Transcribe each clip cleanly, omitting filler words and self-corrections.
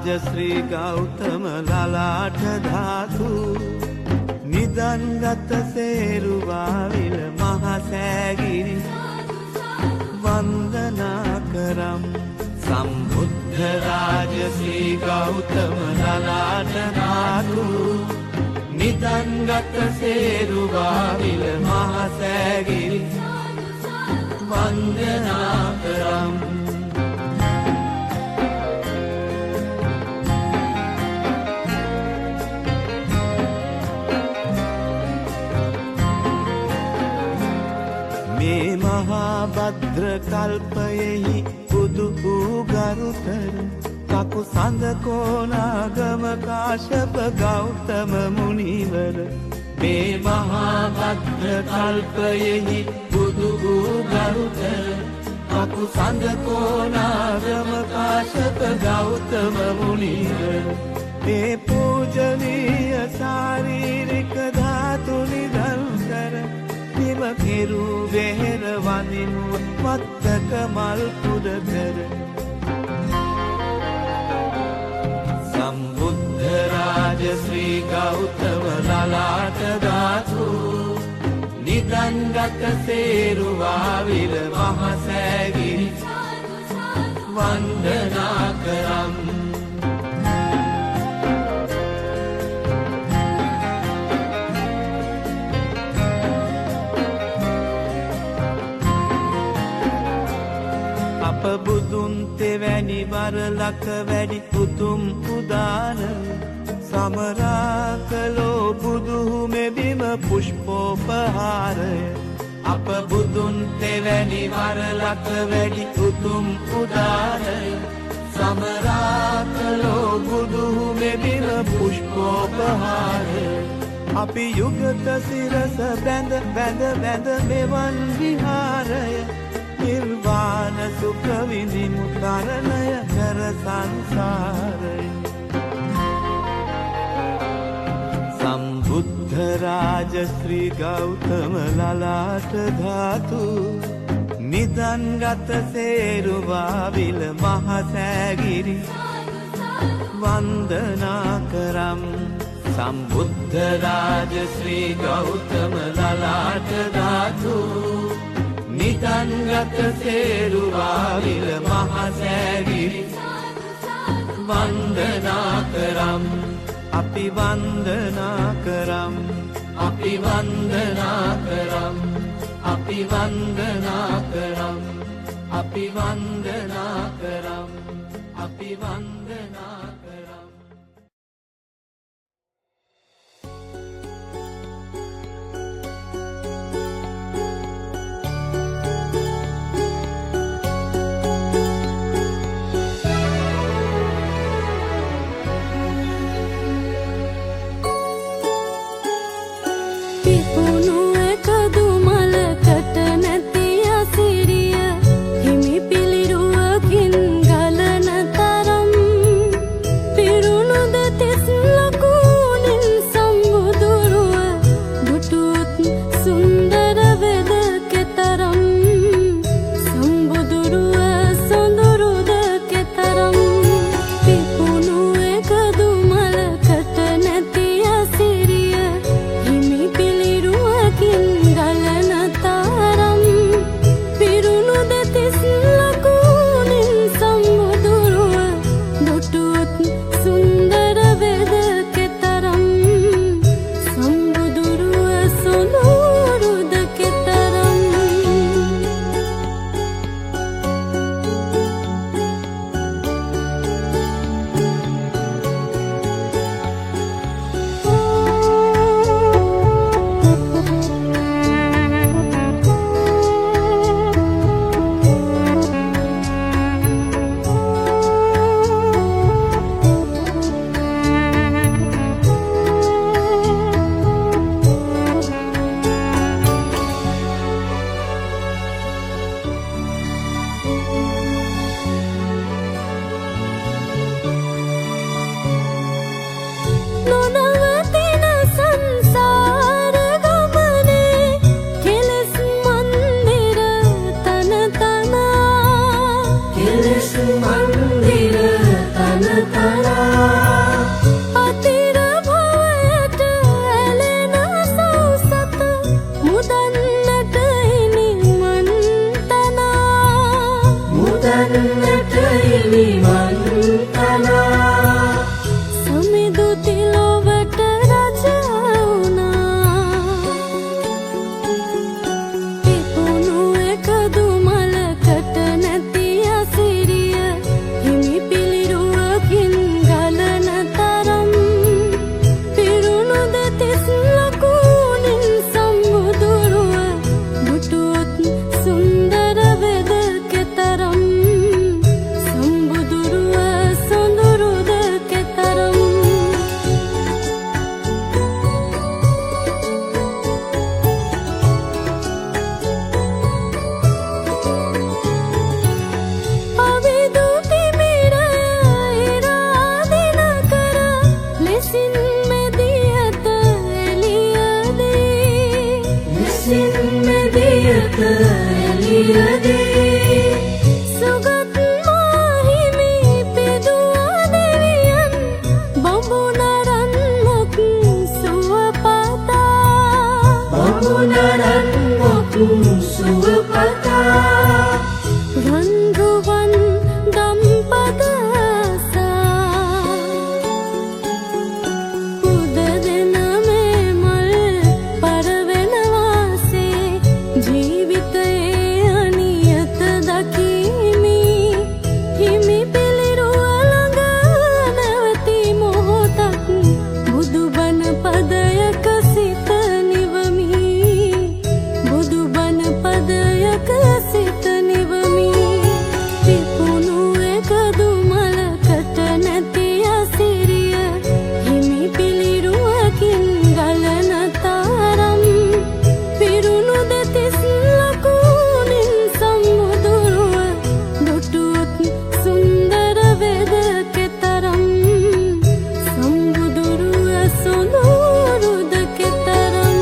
श्री गौतम ललाट धातु निदन्गत सेरुवाविल महासैगिरि वंदना करम संबुद्ध राज श्री गौतम ललाट धातु निदन्गत सेरुवाविल महासैगिरि वंदना करम मे महाभद्र कल्पयेहि बुदु गरुतर काकु सांदकोनागम काश्यप गौतम मुनिवर मे महाभद्र कल्पयेहि बुदु गरुतर काकु सांदकोनागम काश्यप गौतम मुनिवर मे पूजनीय शारीरिक धातु निधंकर निम केरु वेहर वनिनु मत्तक मल पुदकर संबुद्ध राज श्री गौतम ललाट धातु निदन्गत सेरुवाविल महासैगिरि वंदना करम බුදුන් තෙවැනි වරලක වැඩි උතුම් උදාන සමරාකලෝ බුදුහු මෙබිම පුෂ්පෝපහාරය අප බුදුන් තෙවැනි වරලක වැඩි උතුම් උදානය සමරාකලෝ බුදුහු මෙබිම පුෂ්පෝපහාරය අපි යුගත සිරස බැඳ බැඳ බැඳ මෙවන් විහාරය निर्वाण सुख विधिमु कारणय कर संसारय संबुद्ध राज श्री गौतम ललाट धातु निदन्गत सेरुवाविल महासैगिरि वंदना करम संबुद्ध राज श्री गौतम ललाट धातु निदन्गत सेरुवाविल महासैगिरि वंदना करम अपि वंदना करम अपि वंदना करम अपि वंदना करम अपि वंदना करम अपि वंदना करम मंदिर तन तन එක එළියදී සුගත් මාහිමි පෙදුවා දෙවියන් බඹුනරන්මක් සුවපතා බඹුනරන්මක් සුවපතා රන්රුවන් දම්පදසා උද දෙන මේ මල් පරවෙනවාසේ ජීවිතයේ අනියත දකිමි හිමි පිළිරුව ළඟ නැවති මොහොතක් බුදුබණ පදයක සිත නිවමි බුදුබණ පදයක සිත නිවමි පිපුණු එකදු මලකට නැති අසිරිය හිමි පිළිරුවකින් ගලන තරම් පිරුණු දෙතිස් ලකුණින් සම්මුදුරුව දුටුවොත් සුන්දර වේද කෙතරම් සම්මුදුරුව සොඳුරුද කෙතරම්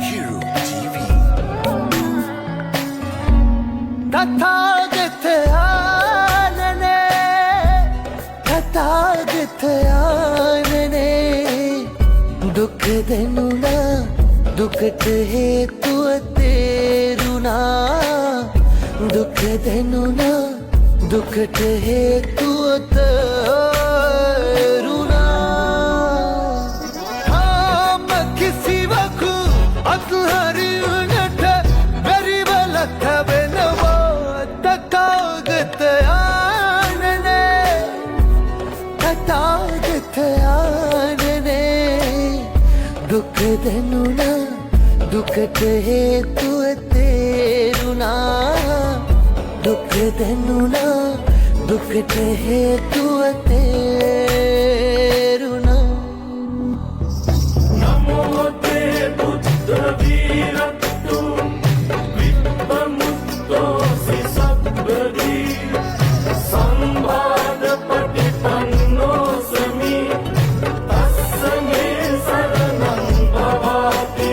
Hero TV. තථාගතයානනේ දුක් දෙනුණා දුකට හේතුව තේරුණා දුක් දෙනුණා දුකට හේතුව තේරුණා ආම කිසිවකු අත්හරින්නට බැරිව ලැබෙනවා තථාගතයානනේ තථාගතයානනේ දුක් දෙනුණා දුකට හේතුව තේරුණා දුක් දෙනුණා දුකට හේතුව තේරුණා නමෝ තේ බුද්ධ වීරත්තු විප්පමුත්තෝ සිසබ්බදී සම්බාධ පටිපන්නෝ සමි තස්සමේ සරණං භවාති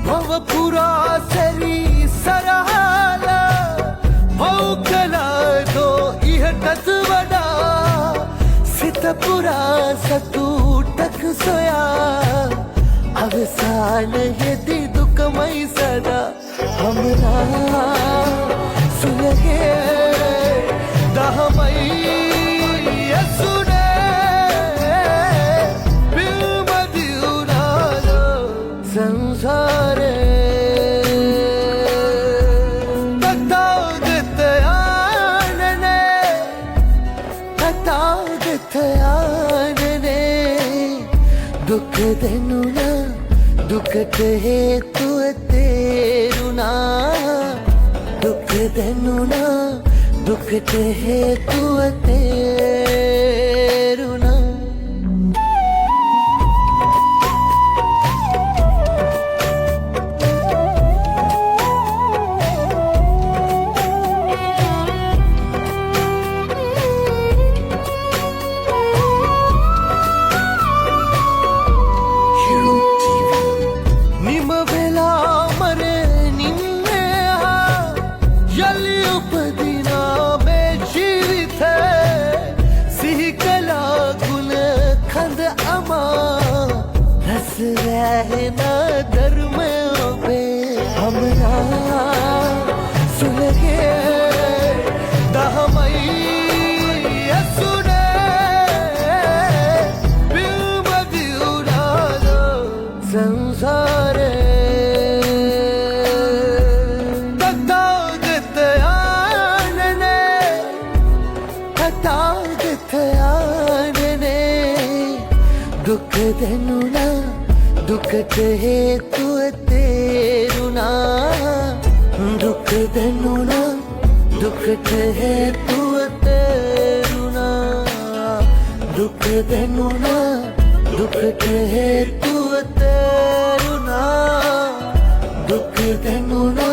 භව පුරා සරී සරහල මෞකලදෝ ඉහටත් වඩා සිත පුරා සතුටක් සොයා අවසානයේදී දුකමයි සදා හමනා සුලගේ දහමයි යසුනේ පිල්මදිඋනාලෝ සංසාරේ තථාගතයානනේ තථාගතයානනේ දුක් දෙනුණා දුකට හේතුව තේරුණා දුක් දෙනුණා දුකට හේතුව තේරුණා Hero TV. නිම වෙලා මරණින්නේ යලි උපදිනා මේ ජීවිතේ සිහි කළා ගුණ කඳ අමා රස වැහෙන ධර්ම ඔබේ හමනා සුලගේ දහමයි යසුනේ පිල්මදිඋනාලෝ සංසාරේ තථාගතයානනේ තථාගතයානනේ දුක් දෙනුණා දුකට හේතුව තේරුණා දෙනුනා දුකට හේතුව තේරුණා දුක දෙනුනා දුකට හේතුව තේරුණා දුක දෙනුනා